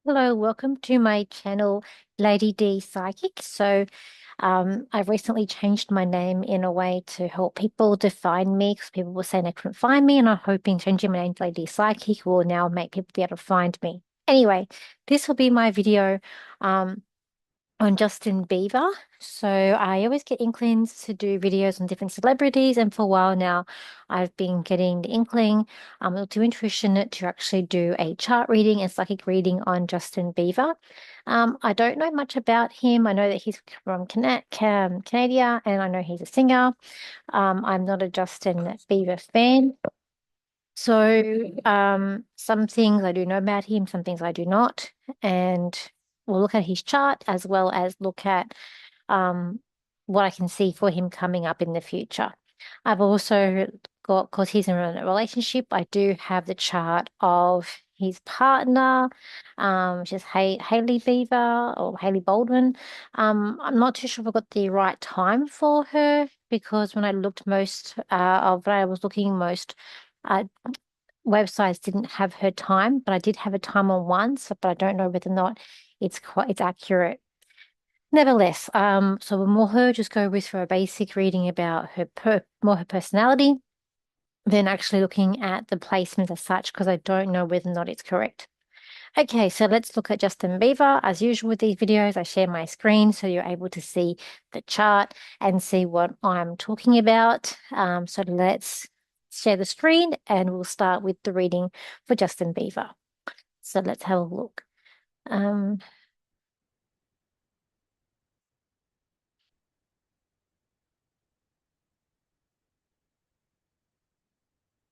Hello, welcome to my channel, Lady D Psychic. I've recently changed my name in a way to help people to find me because people were saying they couldn't find me, and I'm hoping changing my name to Lady D Psychic will now make people be able to find me. Anyway, this will be my video. Um, on Justin Bieber. So I always get inklings to do videos on different celebrities, and for a while now, I've been getting the inkling to intuition to actually do a chart reading and psychic reading on Justin Bieber. I don't know much about him. I know that he's from Canada, and I know he's a singer. I'm not a Justin Bieber fan. Some things I do know about him, some things I do not. And we'll look at his chart as well as look at um, what I can see for him coming up in the future. I've also got, because he's in a relationship, I do have the chart of his partner, which is Hailey Bieber or Hailey Baldwin. I'm not too sure if I got the right time for her because when I looked most of what I was looking most, uh, websites didn't have her time, but I did have a time on one, but I don't know whether or not it's accurate. Nevertheless, so we'll more her just go with for a basic reading about more her personality than actually looking at the placements as such, because I don't know whether or not it's correct. Okay, so let's look at Justin Bieber. As usual with these videos, I share my screen so you're able to see the chart and see what I'm talking about. So let's share the screen and we'll start with the reading for Justin Bieber. So let's have a look. Um,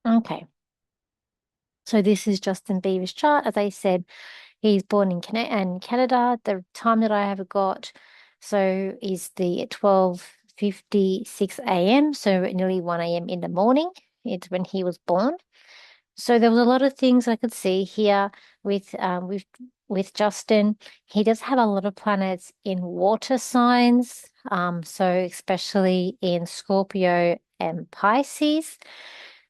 okay, so this is Justin Bieber's chart. As I said, he's born in Canada. The time that I have got is the 12:56 a.m., so nearly 1 a.m. in the morning. It's when he was born. So there was a lot of things I could see here with with Justin. He does have a lot of planets in water signs, so especially in Scorpio and Pisces.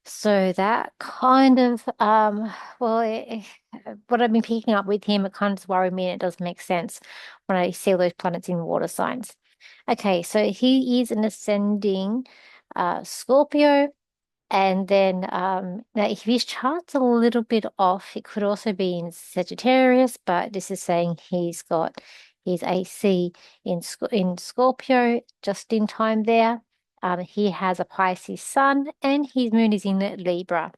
So that kind of what I've been picking up with him, it kind of worried me and it does make sense when I see those planets in water signs. Okay, so he is an ascending Scorpio. And then now if his chart's a little bit off, it could also be in Sagittarius, but this is saying he's got his AC in Scorpio just in time there. He has a Pisces sun and his moon is in Libra.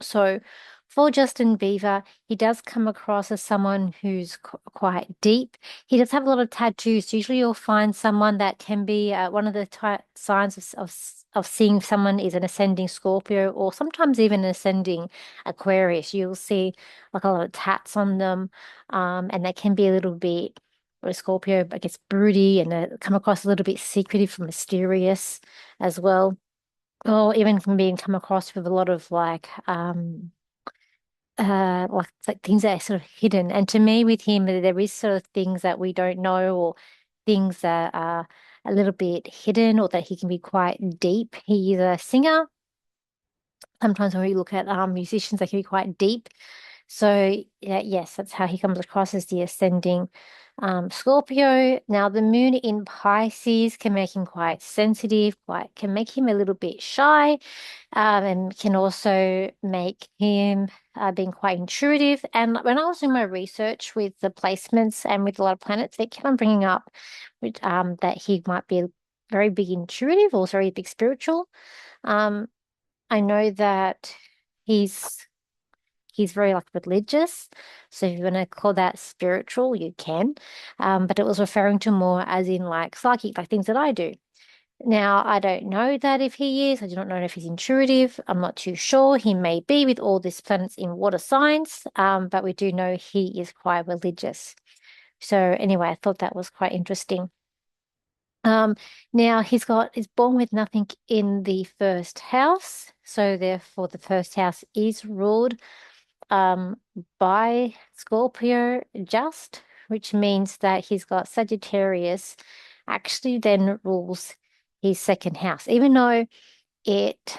So for Justin Bieber, he does come across as someone who's quite deep. He does have a lot of tattoos. Usually you'll find someone that can be one of the signs of seeing someone is an ascending Scorpio or sometimes even an ascending Aquarius. You'll see like a lot of tats on them, and they can be a little bit, or Scorpio, I guess, broody and come across a little bit secretive and mysterious as well. Or even from being come across with a lot of like things that are sort of hidden. And to me, with him, there is sort of things that we don't know or things that are a little bit hidden or that he can be quite deep. He is a singer. Sometimes when we look at musicians, they can be quite deep. So yeah, yes, that's how he comes across as the ascending Scorpio. Now the moon in Pisces can make him quite sensitive, quite can make him a little bit shy, and can also make him being quite intuitive. And when I was doing my research with the placements and with a lot of planets, they kept on bringing up that he might be a very big intuitive or very big spiritual. Um, I know that he's he's very like religious. So if you want to call that spiritual, you can. But it was referring to more as in like psychic, like things that I do. Now, I don't know that if he is. I do not know if he's intuitive. I'm not too sure. He may be with all these planets in water signs, but we do know he is quite religious. So anyway, I thought that was quite interesting. Um, Now he's born with nothing in the first house. So therefore the first house is ruled um by Scorpio just, which means that he's got Sagittarius actually then rules his second house, even though it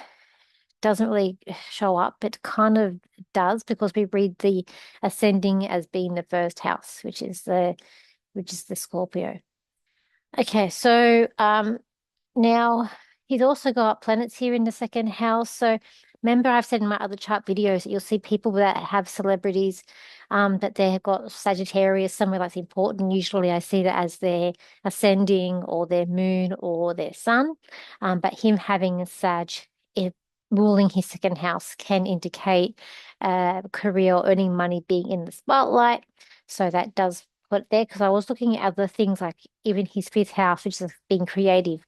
doesn't really show up. It kind of does because we read the ascending as being the first house, which is the Scorpio. Okay, so now he's also got planets here in the second house. So remember I've said in my other chart videos that you'll see people that have celebrities that they've got Sagittarius somewhere that's important. Usually I see that as their ascending or their moon or their sun. But him having a Sag it, ruling his second house can indicate career or earning money being in the spotlight. So that does put it there because I was looking at other things like even his fifth house, which is being creative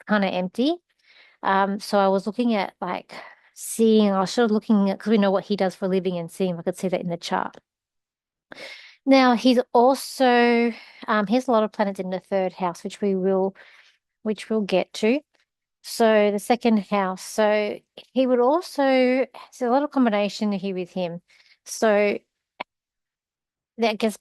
kind of empty. So I was looking at like I was sort of looking at because we know what he does for a living and seeing if I could see that in the chart. Now he's also he has a lot of planets in the third house, which we'll get to. So the second house. So he would also there's a lot of combination here with him. So that gets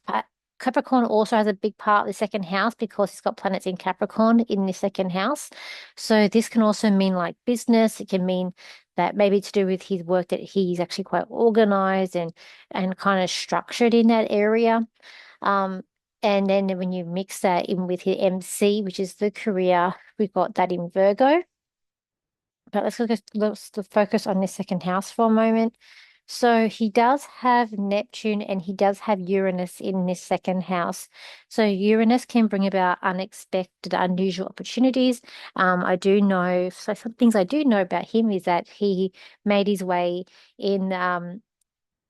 Capricorn also has a big part of the second house because it's got planets in Capricorn in the second house. So this can also mean like business. It can mean that maybe to do with his work that he's actually quite organized and kind of structured in that area. Um, and then when you mix that in with his MC, which is the career, we've got that in Virgo. But let's focus on the second house for a moment. So he does have Neptune and he does have Uranus in this second house. So Uranus can bring about unexpected, unusual opportunities. I do know, so some things I do know about him is that he made his way in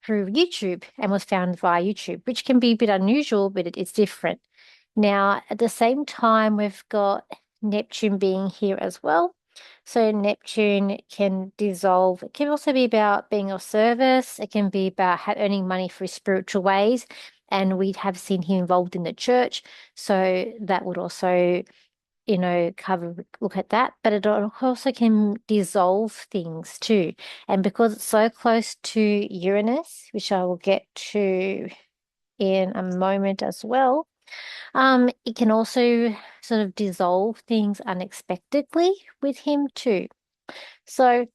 through YouTube and was found via YouTube, which can be a bit unusual, but it's different. Now, at the same time, we've got Neptune being here as well. So Neptune can dissolve. It can also be about being of service. It can be about earning money through spiritual ways. And we have seen him involved in the church. So that would also, look at that. But it also can dissolve things too. And because it's so close to Uranus, which I will get to in a moment as well, it can also sort of dissolve things unexpectedly with him too. So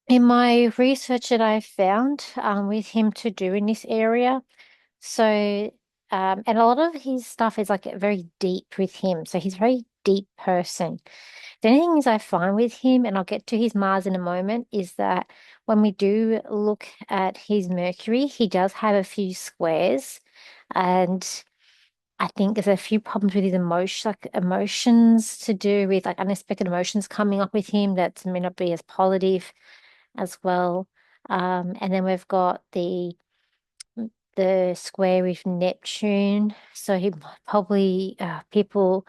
in my research that I found with him to do in this area, so and a lot of his stuff is like very deep with him. So he's a very deep person. The only things I find with him, and I'll get to his Mars in a moment, is that when we do look at his Mercury, he does have a few squares. And I think there's a few problems with his emotions to do with like unexpected emotions coming up with him that may not be as positive as well. And then we've got the square with Neptune. So he probably people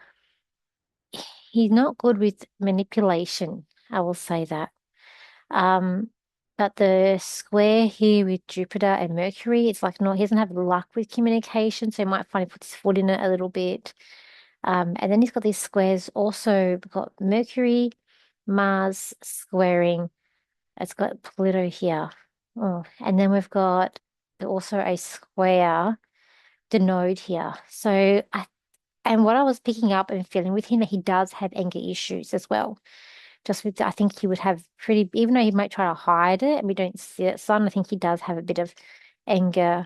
he's not good with manipulation. I will say that. Um, but the square here with Jupiter and Mercury, it's like not he doesn't have luck with communication, so he might find he puts his foot in it a little bit. And then he's got these squares also. We've got Mercury, Mars squaring. It's got Pluto here. Oh, and then we've got also a square, the node here. And what I was picking up and feeling with him that he does have anger issues as well. Just with, I think he would have pretty, even though he might try to hide it and we don't see it, son, I think he does have a bit of anger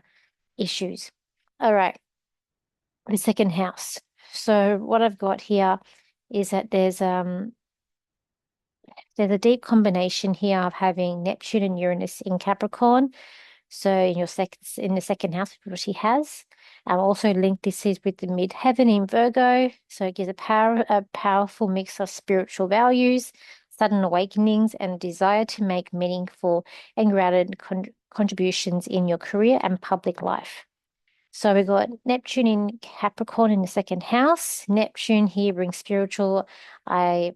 issues. All right, the second house. So what I've got here is that there's a deep combination here of having Neptune and Uranus in Capricorn. So in the second house, which he has. Also linked this is with the midheaven in Virgo. So it gives a powerful mix of spiritual values, sudden awakenings, and a desire to make meaningful and grounded contributions in your career and public life. So we got Neptune in Capricorn in the second house. Neptune here brings spiritual, I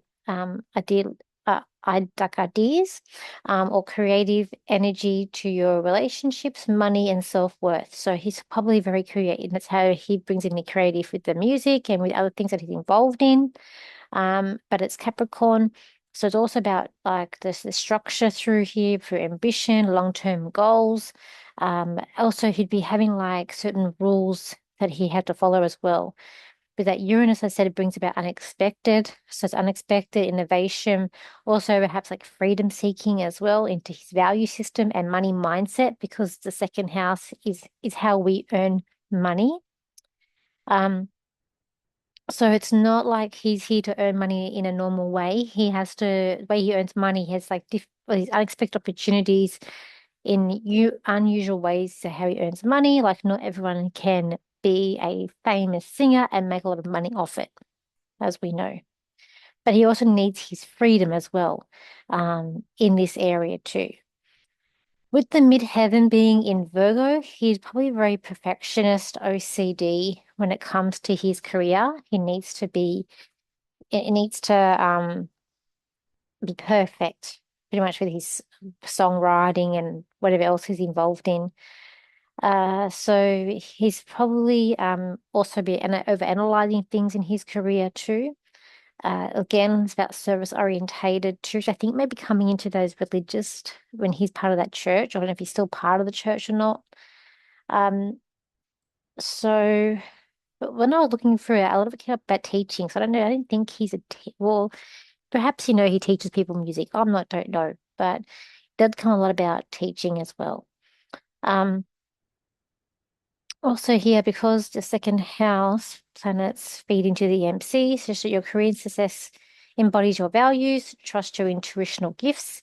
idea, like ideas, or creative energy to your relationships, money, and self-worth. So he's probably very creative. That's how he brings in the creative with the music and with other things that he's involved in. But it's Capricorn. So it's also about like the structure through here for ambition, long-term goals. Also, he'd be having like certain rules that he had to follow as well. But that Uranus, I said, it brings about unexpected. So it's unexpected innovation, also perhaps like freedom seeking as well into his value system and money mindset, because the second house is how we earn money. Um, so it's not like he's here to earn money in a normal way. He has to, the way he earns money, he has like these unexpected opportunities in unusual ways to how he earns money. Like not everyone can be a famous singer and make a lot of money off it, as we know. But he also needs his freedom as well, in this area too. With the midheaven being in Virgo, he's probably very perfectionist, OCD when it comes to his career. He needs to be, it needs to be perfect, pretty much with his songwriting and whatever else he's involved in. So he's probably also be over analyzing things in his career too. Again, it's about service orientated too. So I think maybe coming into those religious when he's part of that church. I don't know if he's still part of the church or not. Um, so but when I was looking through it, a lot of it came up about teaching. So I don't know. I didn't think he's a well, perhaps he teaches people music. I'm not, don't know, but it does come a lot about teaching as well. Um, Also here, because the second house planets feed into the MC, so that your career success embodies your values, trust your intuitional gifts,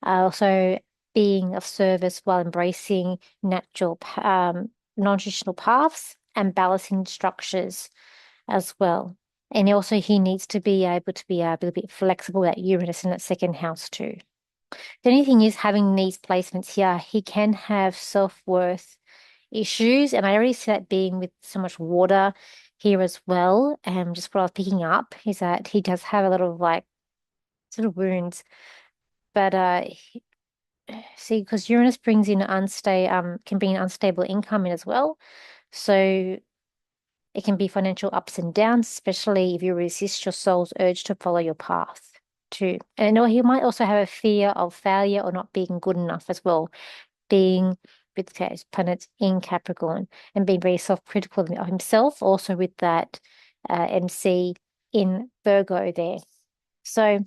also being of service while embracing non-traditional paths and balancing structures as well. And also he needs to be able to be a little bit flexible at Uranus in that second house too. The only thing is having these placements here, he can have self-worth issues. And I already see that being with so much water here as well. And just what I was picking up is that he does have a lot of like sort of wounds. But see, because Uranus brings in can bring an unstable income in as well. So it can be financial ups and downs, especially if you resist your soul's urge to follow your path too. And I know he might also have a fear of failure or not being good enough as well, being with his planets in Capricorn and being very self-critical of himself, also with that MC in Virgo there. So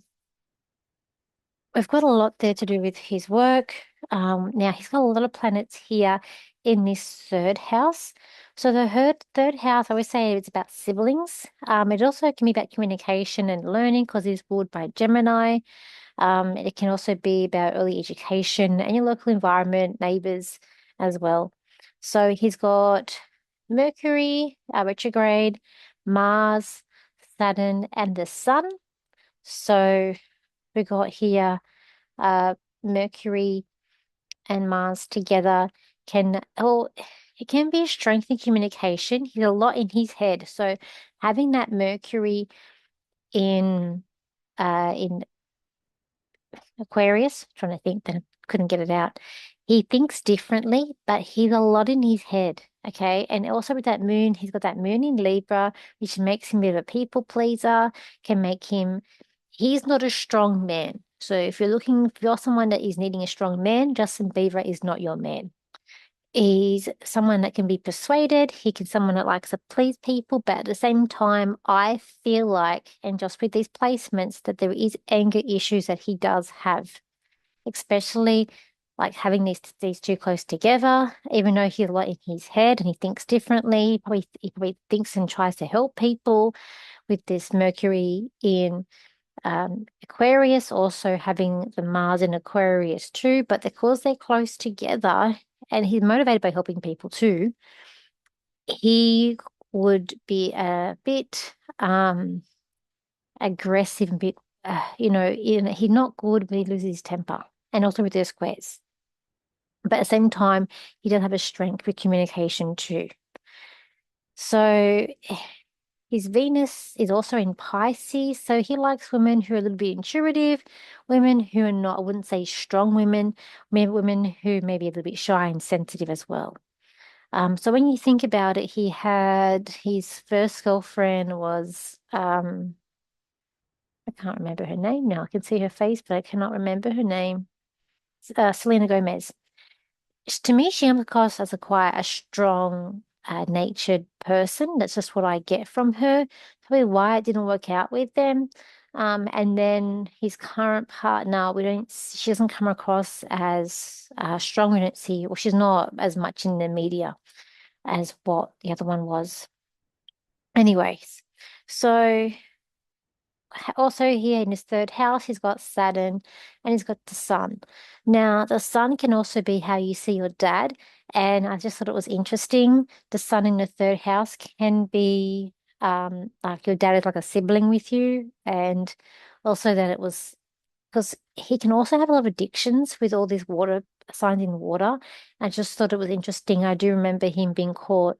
we've got a lot there to do with his work. Now he's got a lot of planets here in this third house. So the third house, I always say it's about siblings. It also can be about communication and learning because it's ruled by Gemini. It can also be about early education and your local environment, neighbors as well. So he's got Mercury, retrograde, Mars, Saturn, and the Sun. So we got here uh, Mercury and Mars together it can be a strength in communication. He's a lot in his head. So having that Mercury in Aquarius, trying to think, then I couldn't get it out. He thinks differently, but he's a lot in his head. Okay. And also with that moon, he's got that moon in Libra, which makes him a bit of a people pleaser, can make him, he's not a strong man. So if you're someone that is needing a strong man, Justin Bieber is not your man. He's someone that can be persuaded. He can someone that likes to please people, but at the same time, I feel like, and just with these placements, that there is anger issues that he does have, especially like having these two close together. Even though he's a lot in his head and he thinks differently, he probably thinks and tries to help people with this Mercury in Aquarius, also having the Mars in Aquarius too. But because they're close together and he's motivated by helping people too, he would be a bit aggressive, a bit, he's not good when he loses his temper and also with their squares. But at the same time, he does have a strength with communication too. So his Venus is also in Pisces, so he likes women who are a little bit intuitive, women who are not, I wouldn't say strong women, maybe women who may be a little bit shy and sensitive as well. So when you think about it, he had his first girlfriend was I can't remember her name now. I can see her face, but I cannot remember her name. Selena Gomez. To me, she comes across as a quite a strong natured person. That's just what I get from her. Probably why it didn't work out with them. And then his current partner, she doesn't come across as strong. We don't see, well, she's not as much in the media as what the other one was. Anyways, so also here in his third house, he's got Saturn and he's got the sun. Now, the sun can also be how you see your dad. And I just thought it was interesting. The sun in the third house can be like your dad is like a sibling with you. And also that it was because he can also have a lot of addictions with all these water signs in water. I just thought it was interesting. I do remember him being caught,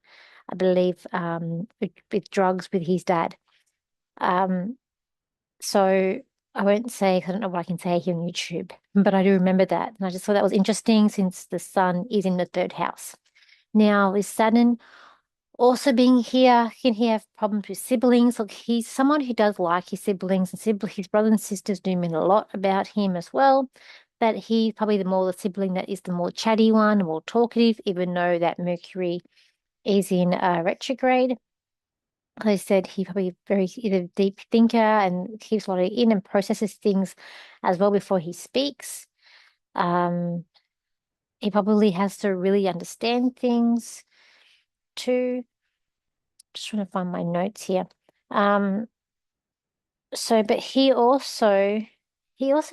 I believe, with drugs with his dad. Um, so I won't say, 'cause I don't know what I can say here on YouTube, but I do remember that. And I just thought that was interesting since the sun is in the third house. Now, with Saturn also being here, can he have problems with siblings? Look, he's someone who does like his siblings, and his brothers and sisters do mean a lot about him as well. That he's probably the sibling that is the more chatty one, the more talkative, even though that Mercury is in retrograde. I said he probably very either deep thinker and keeps a lot of in and processes things as well before he speaks. Um, he probably has to really understand things too. Just trying to find my notes here. Um, but he also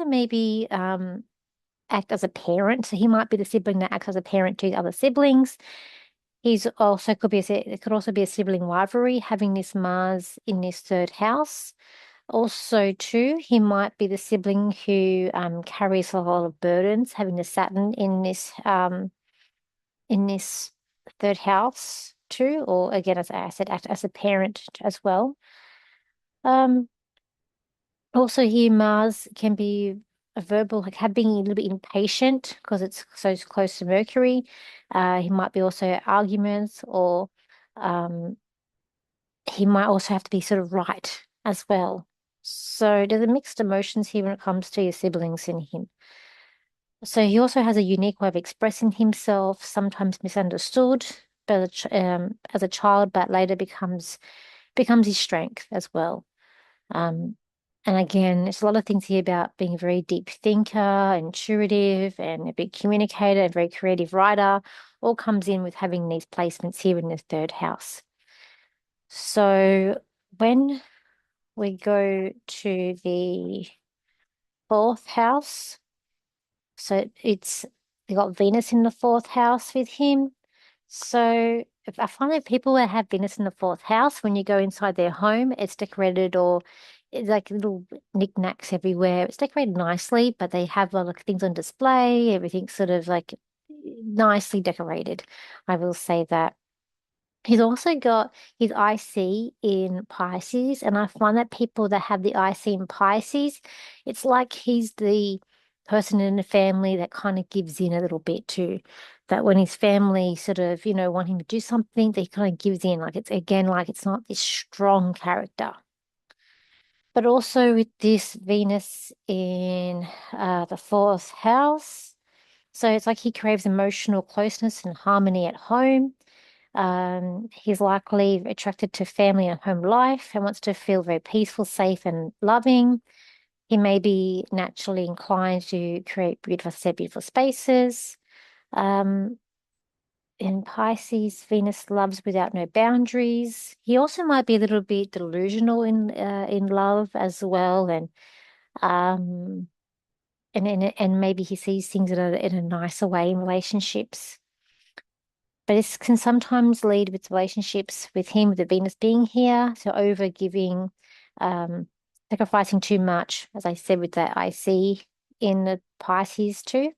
maybe act as a parent. So he might be the sibling that acts as a parent to the other siblings. He's also could be it could also be a sibling rivalry, having this Mars in this third house. Also, too, he might be the sibling who carries a lot of burdens, having the Saturn in this third house too, or again, as I said, act as a parent as well. Um, Also here, Mars can be a verbal, like have being a little bit impatient because it's so close to Mercury. He might be also arguments, or um, he might also have to be sort of right as well. So there's a mixed emotions here when it comes to your siblings in him. So he also has a unique way of expressing himself, sometimes misunderstood, but as a child, but later becomes his strength as well. Um, and again, there's a lot of things here about being a very deep thinker, intuitive, and a big communicator, and very creative writer. All comes in with having these placements here in the third house. So when we go to the fourth house, so it's they got Venus in the fourth house with him. So if I find that people that have Venus in the fourth house, when you go inside their home, it's decorated or it's like little knickknacks everywhere. It's decorated nicely, but they have a lot of things on display. Everything's sort of like nicely decorated. I will say that. He's also got his IC in Pisces, and I find that people that have the IC in Pisces, it's like he's the person in the family that kind of gives in a little bit too. That when his family sort of, want him to do something, that he kind of gives in. Like it's again, like it's not this strong character. But also with this Venus in the fourth house, so it's like he craves emotional closeness and harmony at home. He's likely attracted to family and home life and wants to feel very peaceful, safe, and loving. He may be naturally inclined to create beautiful spaces. Um, in Pisces, Venus loves without no boundaries. He also might be a little bit delusional in love as well, um, and maybe he sees things in a nicer way in relationships. But this can sometimes lead with relationships with him, with the Venus being here, so over giving, um, sacrificing too much, as I said, with that I see in the Pisces too,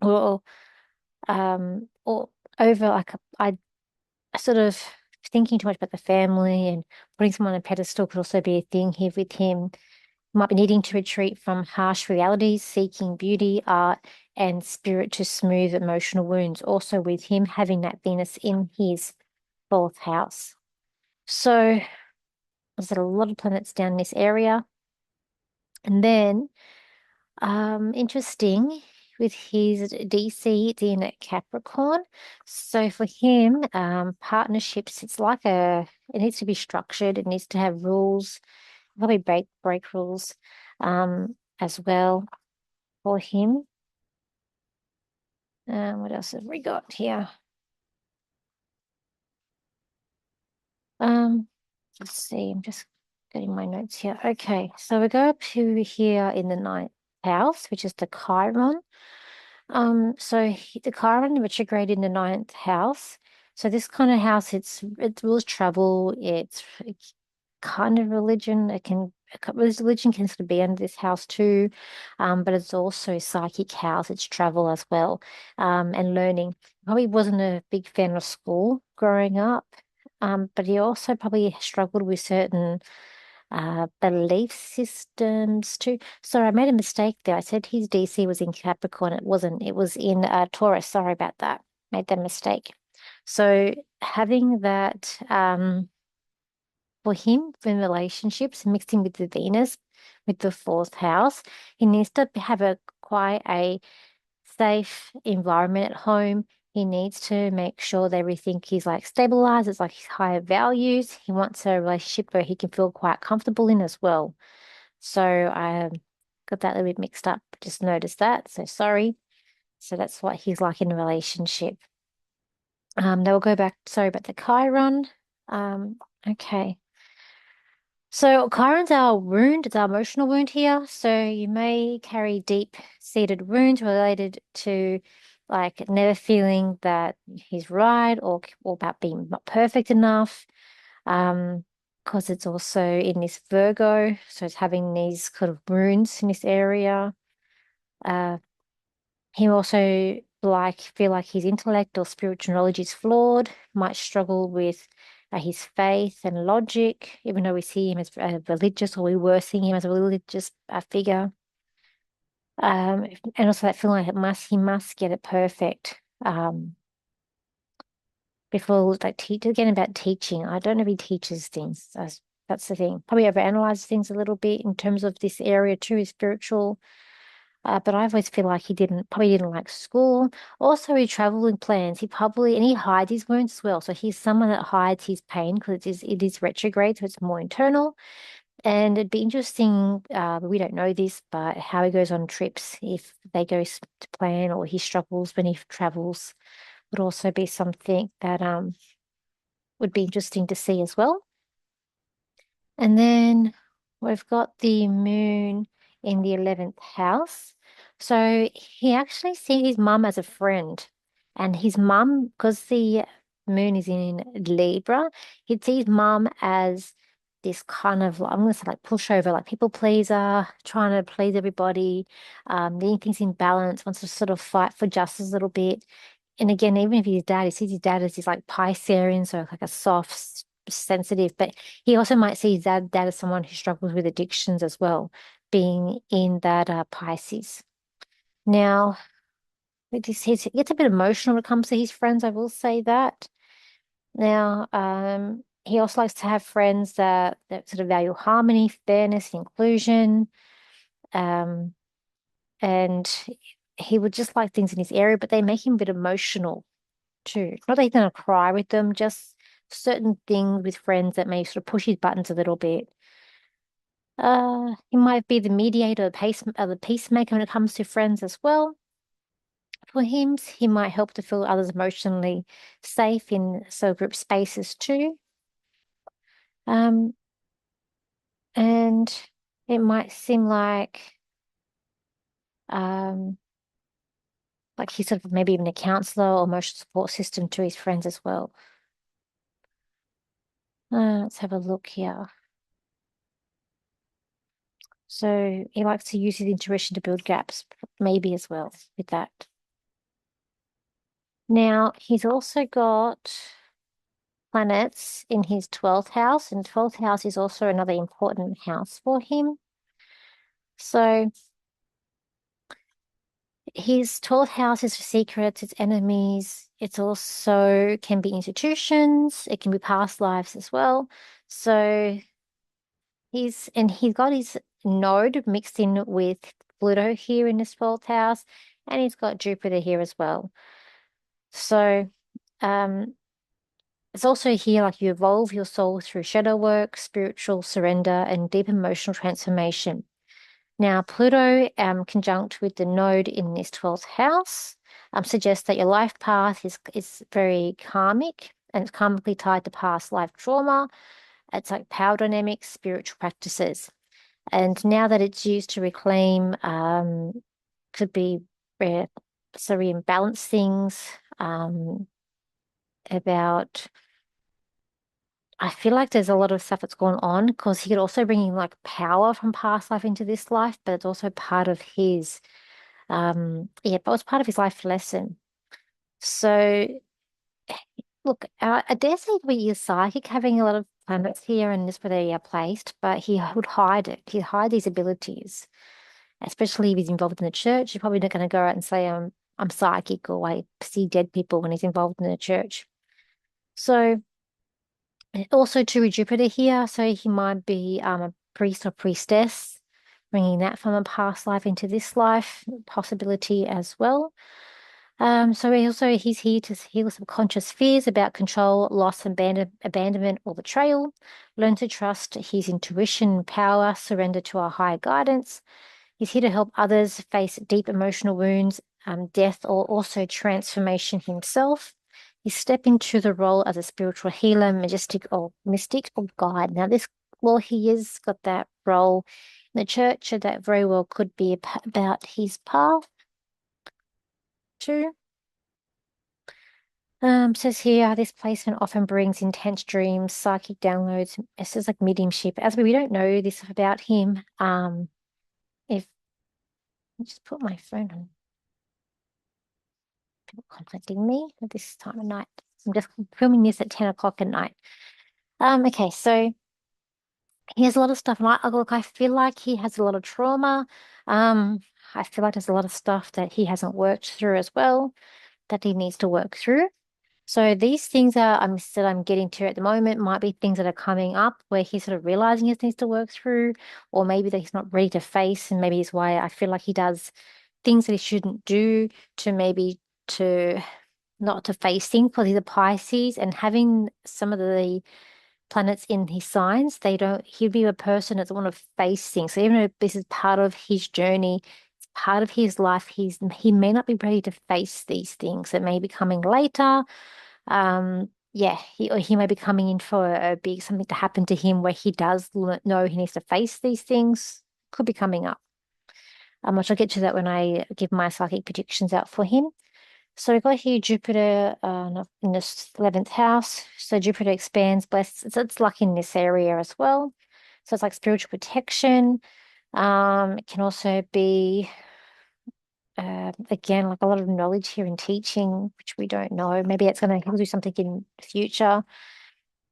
or or over like I sort of thinking too much about the family and putting someone on a pedestal could also be a thing here with him. Might be needing to retreat from harsh realities, seeking beauty, art, and spirit to smooth emotional wounds. Also, with him having that Venus in his fourth house. So, there's a lot of planets down this area. And then, interesting, with his DC, it's in Capricorn. So for him, partnerships, it needs to be structured. It needs to have rules, probably break rules, as well for him. What else have we got here? Um, let's see. I'm just getting my notes here. Okay, so we go up to here in the ninth house, which is the Chiron. The Chiron retrograde in the ninth house. So this kind of house, it rules travel. It's kind of religion. Religion can sort of be under this house too, but it's also psychic house. It's travel as well, and learning. Probably wasn't a big fan of school growing up, but he also probably struggled with certain belief systems too. Sorry, I made a mistake there. I said his DC was in Capricorn. It wasn't. It was in Taurus. Sorry about that. Made that mistake. So having that for him in relationships, mixing with the Venus, with the fourth house, he needs to have a quite a safe environment at home. He needs to make sure that everything is like stabilized. It's like his higher values. He wants a relationship where he can feel quite comfortable in as well. So I got that a little bit mixed up. Just noticed that. So sorry. So that's what he's like in a relationship. They'll go back. Sorry about the Chiron. Okay. So Chiron's our wound, it's our emotional wound here. So you may carry deep-seated wounds related to like never feeling that he's right or about being not perfect enough. Because it's also in this Virgo, so it's having these kind of wounds in this area. Uh, he also feel like his intellect or spiritual knowledge is flawed, might struggle with his faith and logic, even though we see him as religious, or we were seeing him as a religious figure. And also that feeling like he must get it perfect. Before like teach again about teaching. I don't know if he teaches things. That's the thing. Probably overanalyzes things a little bit in terms of this area too, is spiritual. But I always feel like he probably didn't like school. Also, his traveling plans, and he hides his wounds as well. So he's someone that hides his pain because it is retrograde, so it's more internal. And it'd be interesting, we don't know this, but how he goes on trips, if they go to plan or he struggles when he travels, would also be something that would be interesting to see as well. And then we've got the moon in the 11th house. So he actually sees his mum as a friend. And his mum, because the moon is in Libra, he'd see his mum as this kind of, I'm going to say like pushover, like people pleaser, trying to please everybody, needing things in balance, wants to sort of fight for justice a little bit. And again, even if his dad, he sees his dad as this like Piscean, so like a soft, sensitive, but he also might see his dad as someone who struggles with addictions as well, being in that Pisces. Now, he gets a bit emotional when it comes to his friends, I will say that. Now, he also likes to have friends that sort of value harmony, fairness, inclusion, um, and he would just like things in his area, but they make him a bit emotional too. Not that he's gonna cry with them, just certain things with friends that may sort of push his buttons a little bit. He might be the mediator, the peacemaker when it comes to friends as well. For him, he might help to feel others emotionally safe in so group spaces too. Um, and it might seem um like he's sort of maybe even a counselor or emotional support system to his friends as well. Let's have a look here. So he likes to use his intuition to build gaps, maybe as well with that. Now, he's also got planets in his 12th house, and 12th house is also another important house for him. So his 12th house is for secrets, it's enemies, it's also can be institutions, it can be past lives as well. So he's got his node mixed in with Pluto here in his 12th house. and he's got Jupiter here as well. So, um, it's also here like you evolve your soul through shadow work, spiritual surrender, and deep emotional transformation. Now, Pluto, conjunct with the node in this 12th house, suggests that your life path is very karmic and it's karmically tied to past life trauma. It's like power dynamics, spiritual practices. And now that it's used to reclaim, could be re so rebalance things, about I feel like there's a lot of stuff that's gone on because he could also bring in like power from past life into this life, but it's also part of his yeah, but it's part of his life lesson. So look, I dare say he is psychic, having a lot of planets here and this where they are placed, but he would hide it. He'd hide these abilities, especially if he's involved in the church. You're probably not going to go out and say I'm psychic or I see dead people when he's involved in the church. So also to Jupiter here, so he might be a priest or priestess, bringing that from a past life into this life possibility as well. So he's here to heal subconscious fears about control, loss, abandonment, or betrayal. Learn to trust his intuition, power, surrender to our higher guidance. He's here to help others face deep emotional wounds, death, or also transformation himself. He step into the role as a spiritual healer, majestic or mystic or guide. Now, well, he has got that role in the church, so that very well could be about his path too. Says here, this placement often brings intense dreams, psychic downloads. It says like mediumship. As we don't know this about him. If I just put my phone on, people contacting me at this time of night. I'm just filming this at 10 o'clock at night. Okay, so he has a lot of stuff, and look, I feel like he has a lot of trauma. Um, I feel like there's a lot of stuff that he hasn't worked through as well that he needs to work through. So these things that I'm getting to at the moment might be things that are coming up where he's sort of realizing he needs to work through, or maybe that he's not ready to face, and maybe it's why I feel like he does things that he shouldn't do to maybe to not to face things because he's a Pisces and having some of the planets in his signs, they don't, he'd be a person that doesn't want to face things. So even though this is part of his journey, it's part of his life, he may not be ready to face these things that may be coming later. Yeah, he may be coming in for a big something to happen to him where he does know he needs to face these things. Could be coming up. I shall get to that when I give my psychic predictions out for him. So we got here Jupiter in the 11th house. So Jupiter expands, blessed. So it's luck in this area as well. So it's like spiritual protection. It can also be again like a lot of knowledge here in teaching, which we don't know. Maybe it's gonna he'll do something in the future.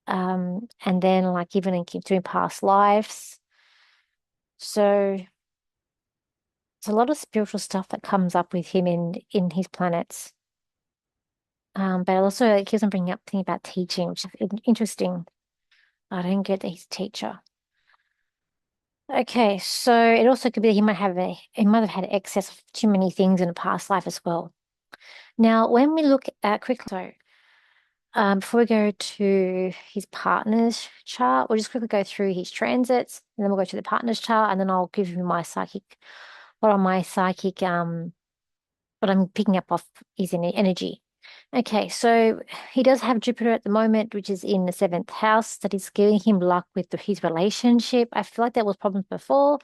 And then like even in doing past lives. So it's a lot of spiritual stuff that comes up with him in his planets. But also it keeps on bringing up thing about teaching, which is interesting. I don't get that he's a teacher. Okay, so it also could be that he might have had excess of too many things in a past life as well. Now, when we look at quickly, so before we go to his partner's chart, we'll just quickly go through his transits, and then we'll go to the partner's chart, and then I'll give you what are my psychic, what I'm picking up off his energy. Okay, so he does have Jupiter at the moment, which is in the 7th house, that is giving him luck with his relationship. I feel like there was problems before,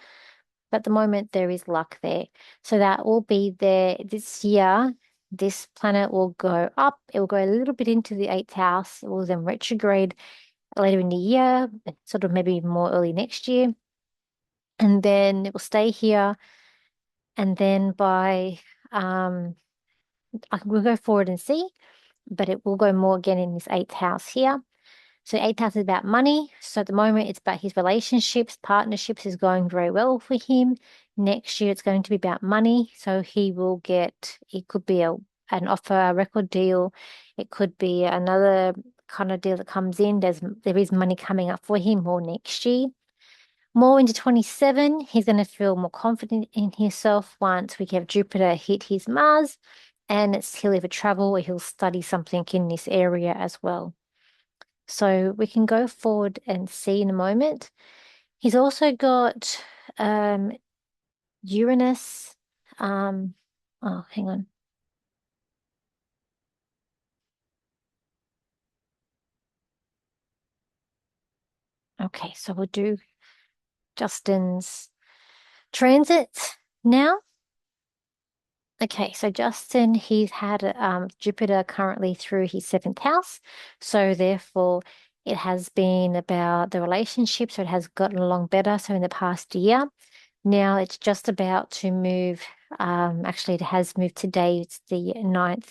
but at the moment there is luck there. So that will be there this year. This planet will go up. It will go a little bit into the 8th house. It will then retrograde later in the year, sort of maybe more early next year. And then it will stay here. And then um we'll go forward and see, but it will go more again in this 8th house here. So 8th house is about money. So at the moment it's about his relationships, partnerships is going very well for him. Next year it's going to be about money. So he will get, it could be an offer, a record deal. It could be another kind of deal that comes in. There is money coming up for him more next year. More into 27, he's going to feel more confident in himself once we have Jupiter hit his Mars, and he'll either travel or he'll study something in this area as well. So we can go forward and see in a moment. He's also got um, Uranus. Um, oh, hang on. Okay, so we'll do Justin's transit now. Okay, so Justin, he's had Jupiter currently through his seventh house. So therefore, it has been about the relationship. So it has gotten along better. So in the past year, now it's just about to move. Actually, it has moved today. It's the 9th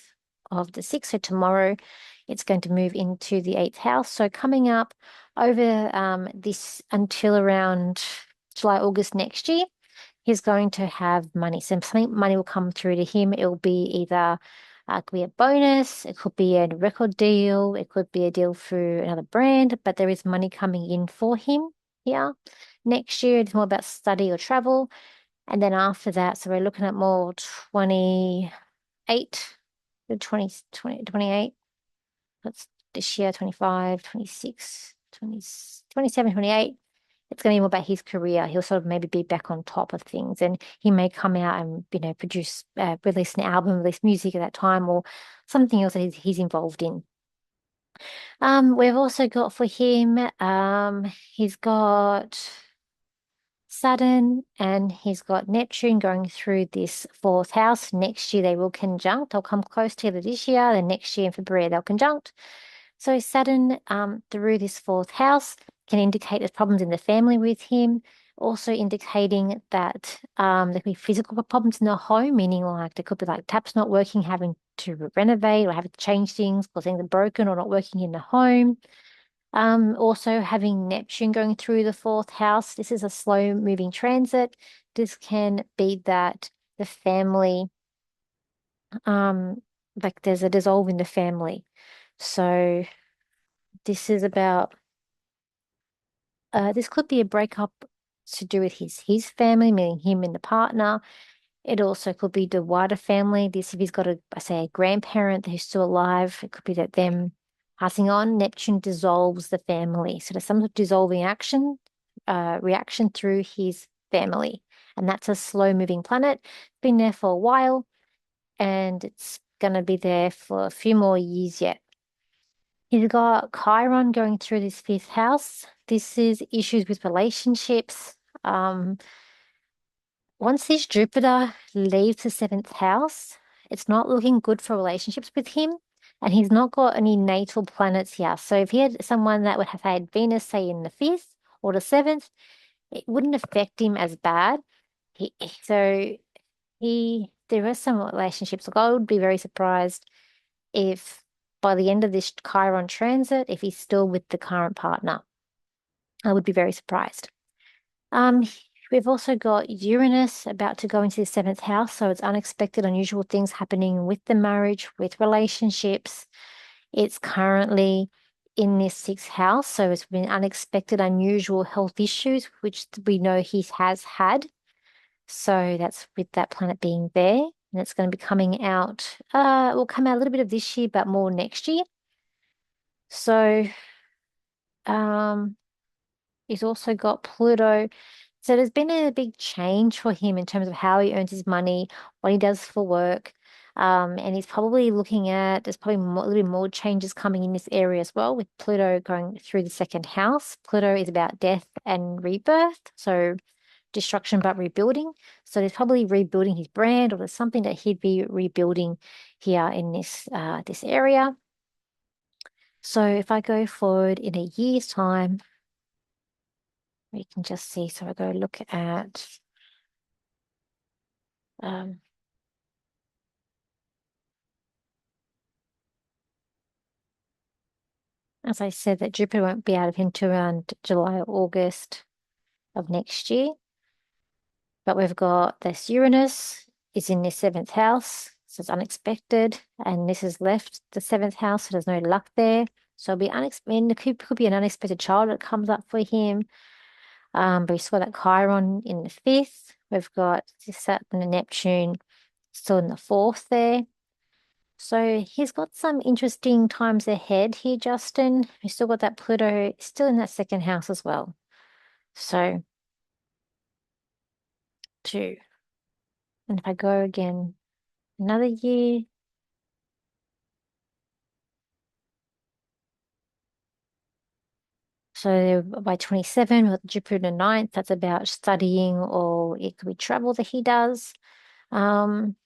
of the 6th. So tomorrow, it's going to move into the eighth house. So coming up over this until around July, August next year he's going to have money. So something money will come through to him. It will be either it could be a bonus, it could be a record deal, it could be a deal through another brand, but there is money coming in for him here. Next year, it's more about study or travel. And then after that, so we're looking at more 28, the 20, 20 28. That's this year, 25, 26, 20, 27, 28. It's going to be more about his career. He'll sort of maybe be back on top of things, and he may come out and produce, release an album, release music at that time, or something else that he's involved in. We've also got for him, he's got Saturn and he's got Neptune going through this fourth house. Next year they will conjunct. They'll come close together this year. Then next year in February they'll conjunct. So Saturn through this fourth house can indicate there's problems in the family with him, also indicating that there could be physical problems in the home, meaning like there could be like taps not working, having to renovate or having to change things because things are broken or not working in the home. Also having Neptune going through the fourth house. This is a slow moving transit. This can be that the family, um, like there's a dissolve in the family. So this is about this could be a breakup to do with his family, meaning him and the partner. It also could be the wider family. This if he's got a grandparent who's still alive, it could be that them passing on. Neptune dissolves the family. So there's some sort of dissolving action, reaction through his family. And that's a slow moving planet. It's been there for a while and it's gonna be there for a few more years yet. He's got Chiron going through this fifth house. This is issues with relationships. Um, Once this Jupiter leaves the seventh house, it's not looking good for relationships with him. And he's not got any natal planets here. So if he had someone that would have had Venus, say, in the fifth or the seventh, it wouldn't affect him as bad. So there are some relationships. Like I would be very surprised if by the end of this Chiron transit, if he's still with the current partner. I would be very surprised. Um, we've also got Uranus about to go into the seventh house, so it's unexpected, unusual things happening with the marriage, with relationships. It's currently in this sixth house, so it's been unexpected, unusual health issues, which we know he has had. So that's with that planet being there. And it's going to be coming out, will come out a little bit of this year, but more next year. So, um, he's also got Pluto. So there's been a big change for him in terms of how he earns his money, what he does for work. And he's probably looking at, there's probably a little bit more changes coming in this area as well, with Pluto going through the second house. Pluto is about death and rebirth. So destruction but rebuilding. So there's probably rebuilding his brand, or there's something that he'd be rebuilding here in this area. So if I go forward in a year's time, we can just see. So I go look at um, as I said, that Jupiter won't be out of him till around July or August of next year. But we've got this Uranus is in the seventh house, so it's unexpected, and this has left the seventh house, so there's no luck there. So it'll be unexpected. It could be an unexpected child that comes up for him. But we saw that Chiron in the fifth. We've got Saturn and Neptune still in the fourth there. So he's got some interesting times ahead here, Justin. We've still got that Pluto still in that second house as well. So two. And if I go again another year, so by 27 with Jupiter ninth, that's about studying or it could be travel that he does. Um,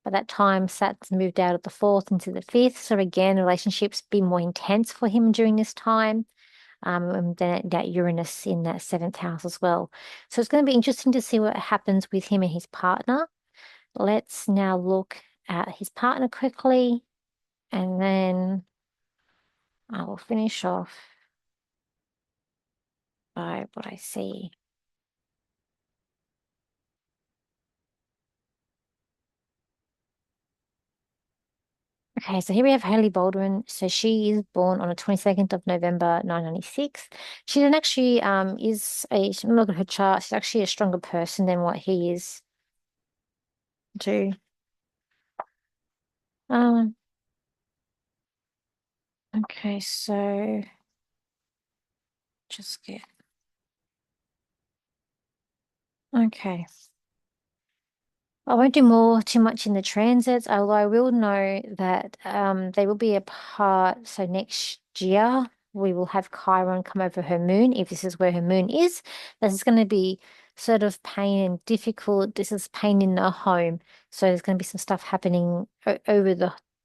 by that time, Saturn's moved out of the fourth into the fifth. So again, relationships be more intense for him during this time. And then that Uranus in that seventh house as well. So it's going to be interesting to see what happens with him and his partner. Let's now look at his partner quickly, and then I will finish off by what I see. Okay, so here we have Hailey Baldwin. So she is born on the 22nd of November, 1996. She then actually is a, look at her chart, she's actually a stronger person than what he is too. Um, okay, so just get okay. I won't do more too much in the transits, although I will know that they will be apart. So next year we will have Chiron come over her moon, if this is where her moon is. This is going to be sort of pain and difficult. This is pain in the home. So there's going to be some stuff happening over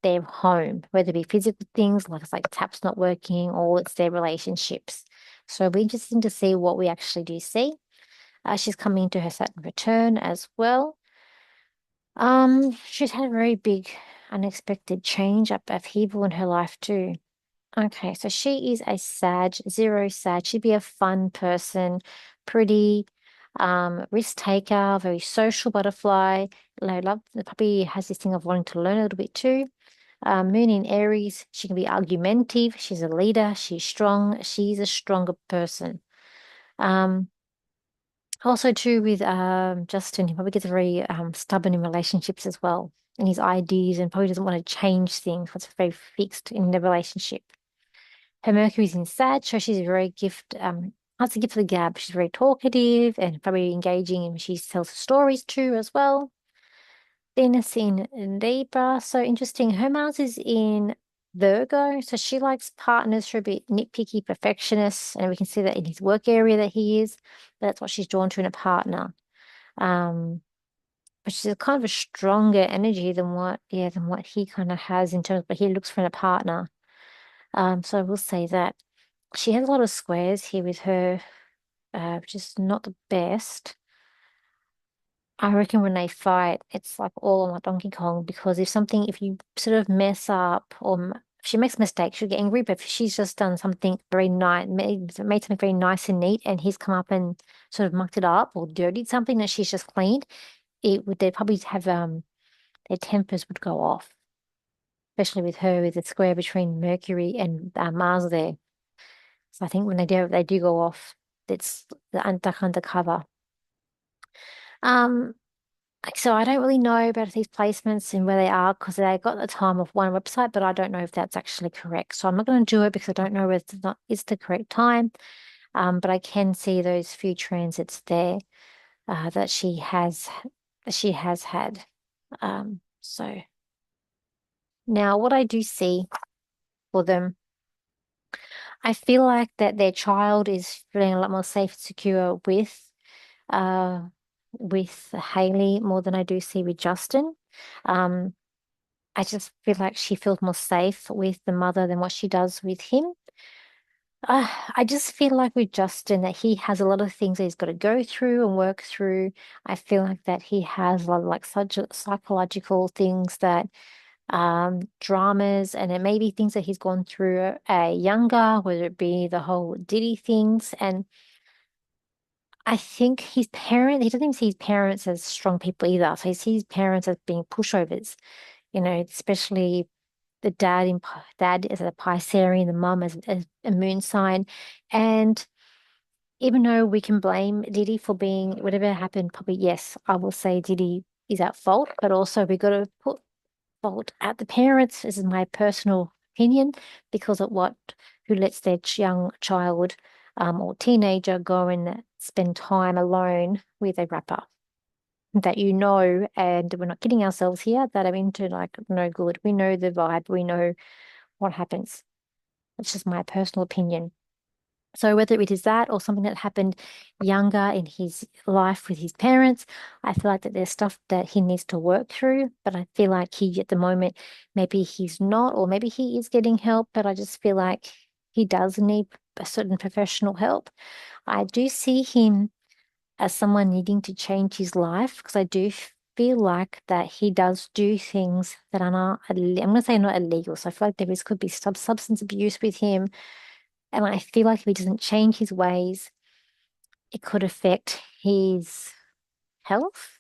their home, whether it be physical things like it's like taps not working or it's their relationships. So it'll be interesting to see what we actually do see. She's coming into her Saturn return as well. She's had a very big unexpected change, upheaval in her life too. Okay, so she is a Sag, zero Sag. She'd be a fun person, pretty, risk taker, very social butterfly. Love the puppy has this thing of wanting to learn a little bit too. Moon in Aries, she can be argumentative. She's a leader. She's strong. She's a stronger person. Um, Also, too, with Justin, he probably gets very stubborn in relationships as well, and his ideas, and probably doesn't want to change things. It's very fixed in the relationship. Her Mercury's in Sag, so she's very has a gift for the gab. She's very talkative and probably engaging, and she tells stories too as well. Venus in Libra, so interesting. Her Mars is in Virgo, so she likes partners who are a bit nitpicky, perfectionists, and we can see that in his work area that he is. That's what she's drawn to in a partner. Um, but she's a kind of a stronger energy than what he kind of has in terms of what he looks for in a partner. So I will say that she has a lot of squares here with her, which is not the best. I reckon when they fight, it's like all on like Donkey Kong because if you sort of mess up if she makes a mistake, she'll get angry. But if she's just done something very nice, made something very nice and neat, and he's come up and sort of mucked it up or dirtied something that she's just cleaned, they'd probably have their tempers would go off, especially with her with the square between Mercury and Mars there. So I think when they do go off, it's the duck undercover. Um, so I don't really know about these placements and where they are because they got the time of one website, but I don't know if that's actually correct. So I'm not going to do it because I don't know whether it's the correct time. But I can see those few transits there that she has had. So now what I do see for them, I feel like that their child is feeling a lot more safe and secure uh with Hailey more than I do see with Justin. Um, I just feel like she feels more safe with the mother than what she does with him. I just feel like with Justin that he has a lot of things that he's got to go through and work through. I feel like that he has a lot of like such psychological things that dramas and it may be things that he's gone through younger, whether it be the whole Diddy things. And I think he doesn't even see his parents as strong people either. So he sees parents as being pushovers, especially the dad is a Piscean, the mum as a moon sign. And even though we can blame Diddy for being whatever happened, probably yes, I will say Diddy is at fault, but also we got to put fault at the parents. This is my personal opinion because of what who lets their young child or teenager go and spend time alone with a rapper that you know, and we're not kidding ourselves here, that are into like no good. We know the vibe, we know what happens. It's just my personal opinion. So whether it is that or something that happened younger in his life with his parents, I feel like that there's stuff that he needs to work through. But I feel like he at the moment, maybe he's not, or maybe he is getting help, but I just feel like he does need a certain professional help. I do see him as someone needing to change his life because I do feel like that he does do things that are not, I'm going to say not illegal. So I feel like there is could be some substance abuse with him. And I feel like if he doesn't change his ways, it could affect his health.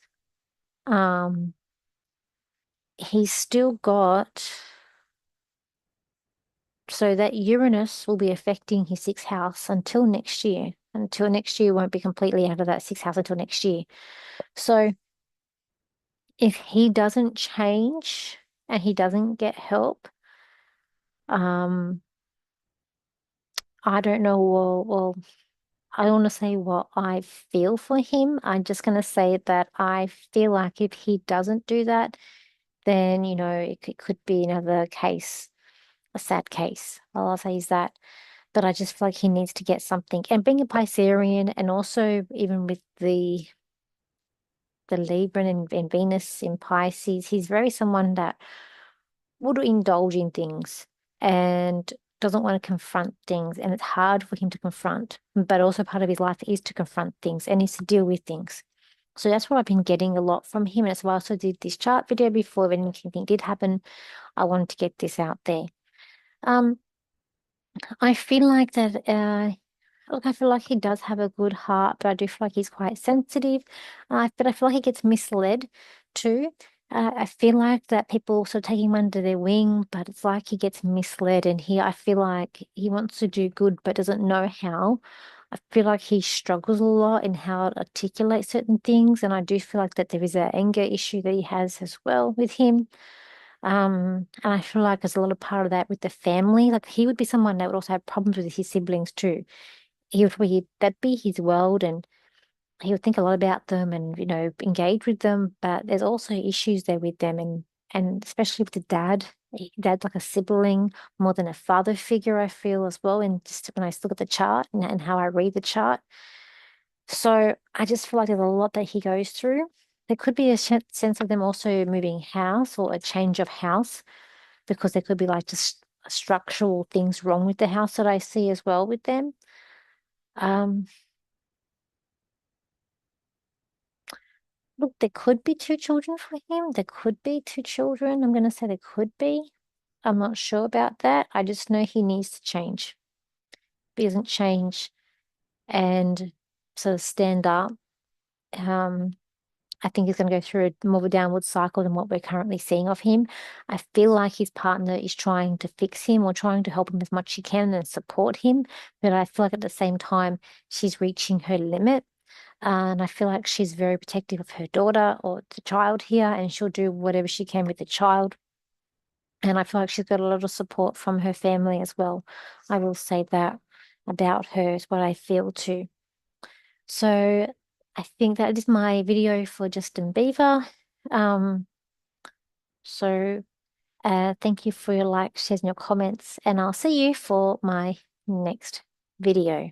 Um, he's still got, so that Uranus will be affecting his sixth house until next year. Until next year, won't be completely out of that sixth house until next year. So if he doesn't change and he doesn't get help, um, I don't know. Well, I don't want to say what I feel for him. I'm just going to say that I feel like if he doesn't do that, then, it could be another case, a sad case. All I'll say is that. But I just feel like he needs to get something. And being a Piscean, and also even with the Libra and Venus in Pisces, he's very someone that would indulge in things and doesn't want to confront things. And it's hard for him to confront, but also part of his life is to confront things and is to deal with things. So that's what I've been getting a lot from him. And that's why I also did this chart video before if anything did happen. I wanted to get this out there. Um, I feel like that look, I feel like he does have a good heart, but I do feel like he's quite sensitive. But I feel like he gets misled too. I feel like that people sort of take him under their wing, but it's like he gets misled, and I feel like he wants to do good but doesn't know how. I feel like he struggles a lot in how to articulate certain things, and I do feel like that there is an anger issue that he has as well with him. And I feel like there's a lot of part of that with the family. Like he would be someone that would also have problems with his siblings too. That'd be his world, and he would think a lot about them and engage with them. But there's also issues there with them, and especially with the dad. Dad's like a sibling more than a father figure, I feel as well. And just when I look at the chart and how I read the chart, so I just feel like there's a lot that he goes through. There could be a sense of them also moving house or a change of house because there could be like just structural things wrong with the house that I see as well with them. Um, Look, there could be two children for him. There could be two children. I'm going to say there could be. I'm not sure about that. I just know he needs to change. If he doesn't change and sort of stand up, um, I think he's going to go through more of a downward cycle than what we're currently seeing of him. I feel like his partner is trying to fix him or trying to help him as much as she can and support him. But I feel like at the same time, she's reaching her limit. And I feel like she's very protective of her daughter or the child here, and she'll do whatever she can with the child. And I feel like she's got a lot of support from her family as well. I will say that about her is what I feel too. So I think that is my video for Justin Bieber. Um, so thank you for your likes, shares, and your comments, and I'll see you for my next video.